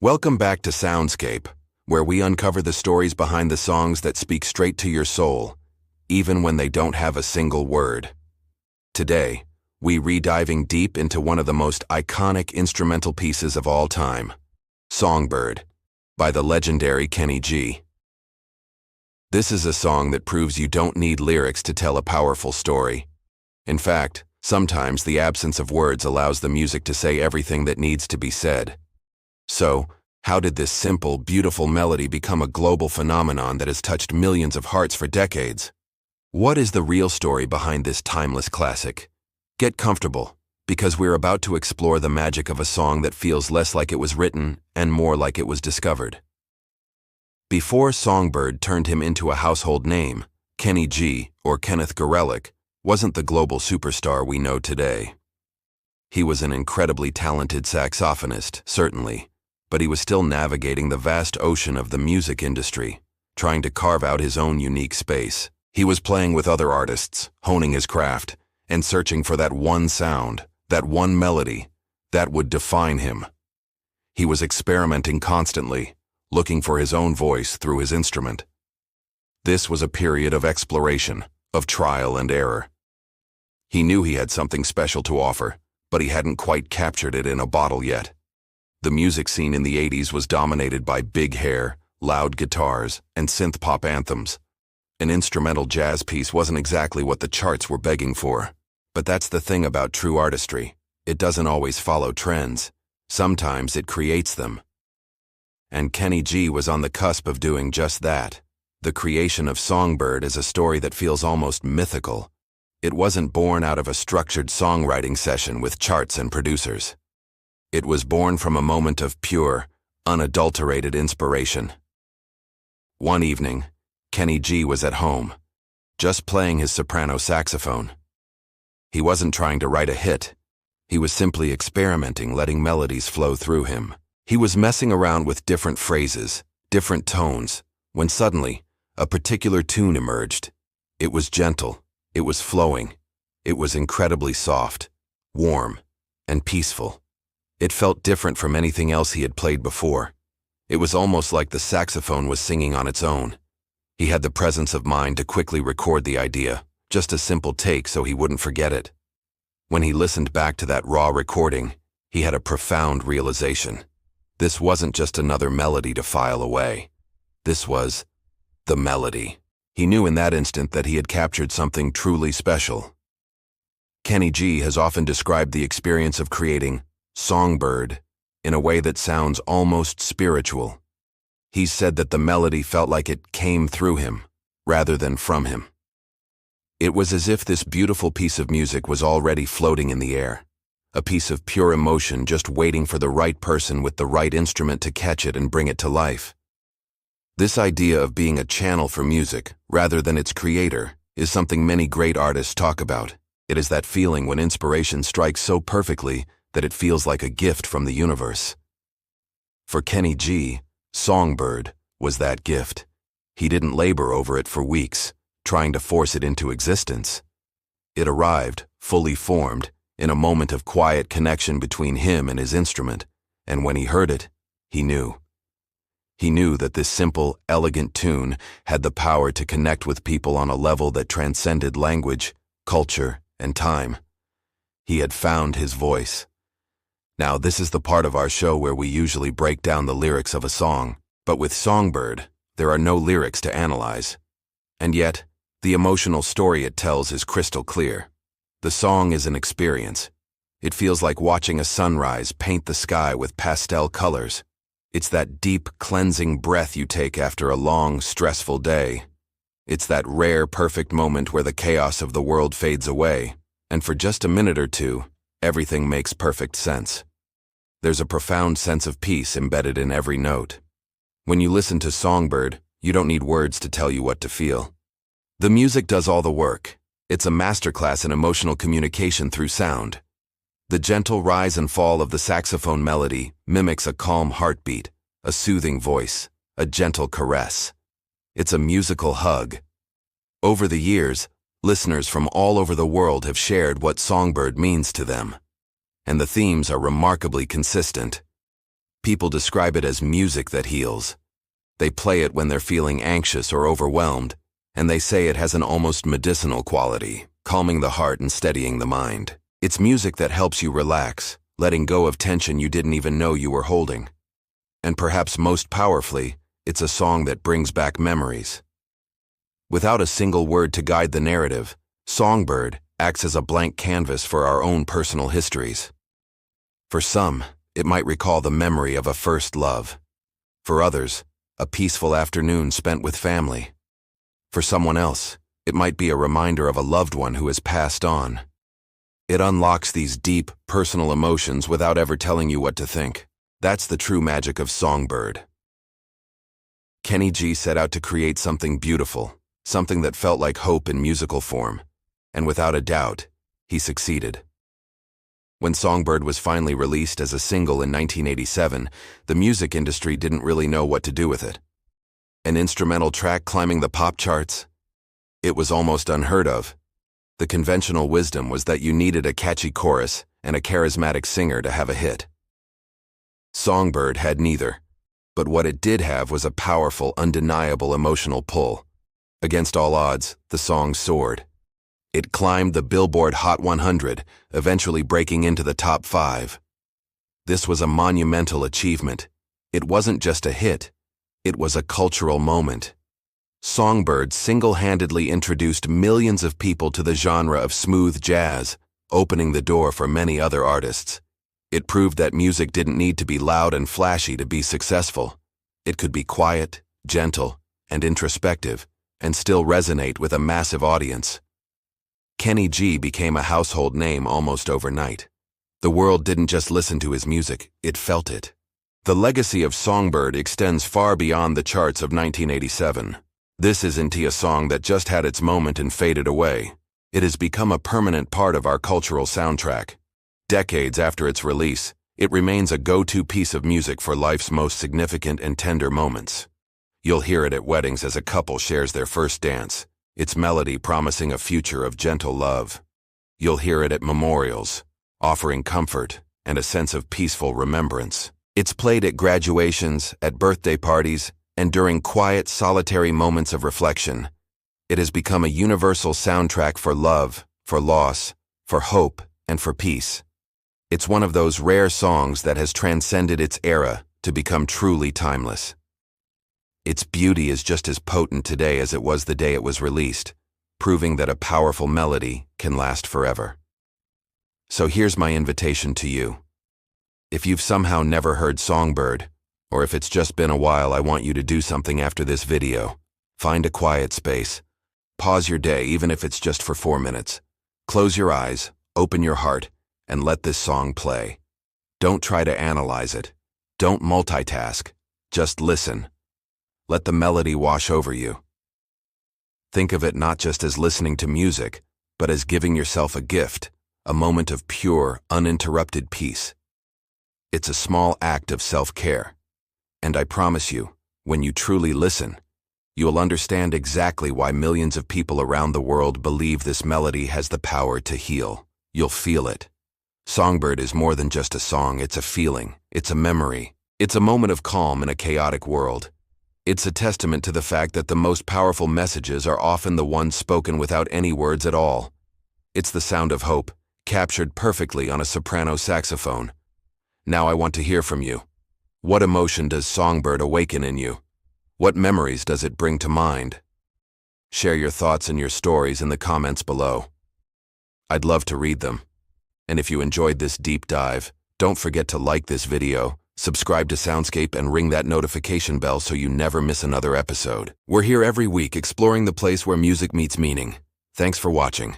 Welcome back to Soundscape, where we uncover the stories behind the songs that speak straight to your soul, even when they don't have a single word. Today, we re-diving deep into one of the most iconic instrumental pieces of all time, Songbird, by the legendary Kenny G. This is a song that proves you don't need lyrics to tell a powerful story. In fact, sometimes the absence of words allows the music to say everything that needs to be said. So, how did this simple, beautiful melody become a global phenomenon that has touched millions of hearts for decades? What is the real story behind this timeless classic? Get comfortable, because we're about to explore the magic of a song that feels less like it was written and more like it was discovered. Before Songbird turned him into a household name, Kenny G, or Kenneth Gorelick, wasn't the global superstar we know today. He was an incredibly talented saxophonist, certainly, but he was still navigating the vast ocean of the music industry, trying to carve out his own unique space. He was playing with other artists, honing his craft, and searching for that one sound, that one melody, that would define him. He was experimenting constantly, looking for his own voice through his instrument. This was a period of exploration, of trial and error. He knew he had something special to offer, but he hadn't quite captured it in a bottle yet. The music scene in the 80s was dominated by big hair, loud guitars, and synth-pop anthems. An instrumental jazz piece wasn't exactly what the charts were begging for. But that's the thing about true artistry. It doesn't always follow trends. Sometimes it creates them. And Kenny G was on the cusp of doing just that. The creation of Songbird is a story that feels almost mythical. It wasn't born out of a structured songwriting session with charts and producers. It was born from a moment of pure, unadulterated inspiration. One evening, Kenny G was at home, just playing his soprano saxophone. He wasn't trying to write a hit. He was simply experimenting, letting melodies flow through him. He was messing around with different phrases, different tones, when suddenly, a particular tune emerged. It was gentle, it was flowing, it was incredibly soft, warm, and peaceful. It felt different from anything else he had played before. It was almost like the saxophone was singing on its own. He had the presence of mind to quickly record the idea, just a simple take so he wouldn't forget it. When he listened back to that raw recording, he had a profound realization. This wasn't just another melody to file away. This was the melody. He knew in that instant that he had captured something truly special. Kenny G has often described the experience of creating Songbird in a way that sounds almost spiritual. He said that the melody felt like it came through him, rather than from him. It was as if this beautiful piece of music was already floating in the air, a piece of pure emotion just waiting for the right person with the right instrument to catch it and bring it to life. This idea of being a channel for music, rather than its creator, is something many great artists talk about. It is that feeling when inspiration strikes so perfectly that it feels like a gift from the universe. For Kenny G, Songbird was that gift. He didn't labor over it for weeks, trying to force it into existence. It arrived, fully formed, in a moment of quiet connection between him and his instrument, and when he heard it, he knew. He knew that this simple, elegant tune had the power to connect with people on a level that transcended language, culture, and time. He had found his voice. Now, this is the part of our show where we usually break down the lyrics of a song, but with Songbird, there are no lyrics to analyze. And yet, the emotional story it tells is crystal clear. The song is an experience. It feels like watching a sunrise paint the sky with pastel colors. It's that deep, cleansing breath you take after a long, stressful day. It's that rare, perfect moment where the chaos of the world fades away, and for just a minute or two, everything makes perfect sense. There's a profound sense of peace embedded in every note. When you listen to Songbird, you don't need words to tell you what to feel. The music does all the work. It's a masterclass in emotional communication through sound. The gentle rise and fall of the saxophone melody mimics a calm heartbeat, a soothing voice, a gentle caress. It's a musical hug. Over the years, listeners from all over the world have shared what Songbird means to them. And the themes are remarkably consistent. People describe it as music that heals. They play it when they're feeling anxious or overwhelmed, and they say it has an almost medicinal quality, calming the heart and steadying the mind. It's music that helps you relax, letting go of tension you didn't even know you were holding. And perhaps most powerfully, it's a song that brings back memories. Without a single word to guide the narrative, Songbird acts as a blank canvas for our own personal histories. For some, it might recall the memory of a first love. For others, a peaceful afternoon spent with family. For someone else, it might be a reminder of a loved one who has passed on. It unlocks these deep, personal emotions without ever telling you what to think. That's the true magic of Songbird. Kenny G set out to create something beautiful, something that felt like hope in musical form. And without a doubt, he succeeded. When Songbird was finally released as a single in 1987, the music industry didn't really know what to do with it. An instrumental track climbing the pop charts? It was almost unheard of. The conventional wisdom was that you needed a catchy chorus and a charismatic singer to have a hit. Songbird had neither, but what it did have was a powerful, undeniable emotional pull. Against all odds, the song soared. It climbed the Billboard Hot 100, eventually breaking into the top 5. This was a monumental achievement. It wasn't just a hit, it was a cultural moment. Songbird single-handedly introduced millions of people to the genre of smooth jazz, opening the door for many other artists. It proved that music didn't need to be loud and flashy to be successful. It could be quiet, gentle, and introspective, and still resonate with a massive audience. Kenny G became a household name almost overnight. The world didn't just listen to his music, it felt it. The legacy of Songbird extends far beyond the charts of 1987. This isn't a song that just had its moment and faded away. It has become a permanent part of our cultural soundtrack. Decades after its release, it remains a go-to piece of music for life's most significant and tender moments. You'll hear it at weddings as a couple shares their first dance, its melody promising a future of gentle love. You'll hear it at memorials, offering comfort and a sense of peaceful remembrance. It's played at graduations, at birthday parties, and during quiet, solitary moments of reflection. It has become a universal soundtrack for love, for loss, for hope, and for peace. It's one of those rare songs that has transcended its era to become truly timeless. Its beauty is just as potent today as it was the day it was released, proving that a powerful melody can last forever. So here's my invitation to you. If you've somehow never heard Songbird, or if it's just been a while, I want you to do something after this video. Find a quiet space. Pause your day, even if it's just for 4 minutes. Close your eyes, open your heart, and let this song play. Don't try to analyze it. Don't multitask. Just listen. Let the melody wash over you. Think of it not just as listening to music, but as giving yourself a gift, a moment of pure, uninterrupted peace. It's a small act of self-care. And I promise you, when you truly listen, you'll understand exactly why millions of people around the world believe this melody has the power to heal. You'll feel it. Songbird is more than just a song, it's a feeling, it's a memory. It's a moment of calm in a chaotic world. It's a testament to the fact that the most powerful messages are often the ones spoken without any words at all. It's the sound of hope, captured perfectly on a soprano saxophone. Now I want to hear from you. What emotion does Songbird awaken in you? What memories does it bring to mind? Share your thoughts and your stories in the comments below. I'd love to read them. And if you enjoyed this deep dive, don't forget to like this video, subscribe to Soundscape, and ring that notification bell so you never miss another episode. We're here every week exploring the place where music meets meaning. Thanks for watching.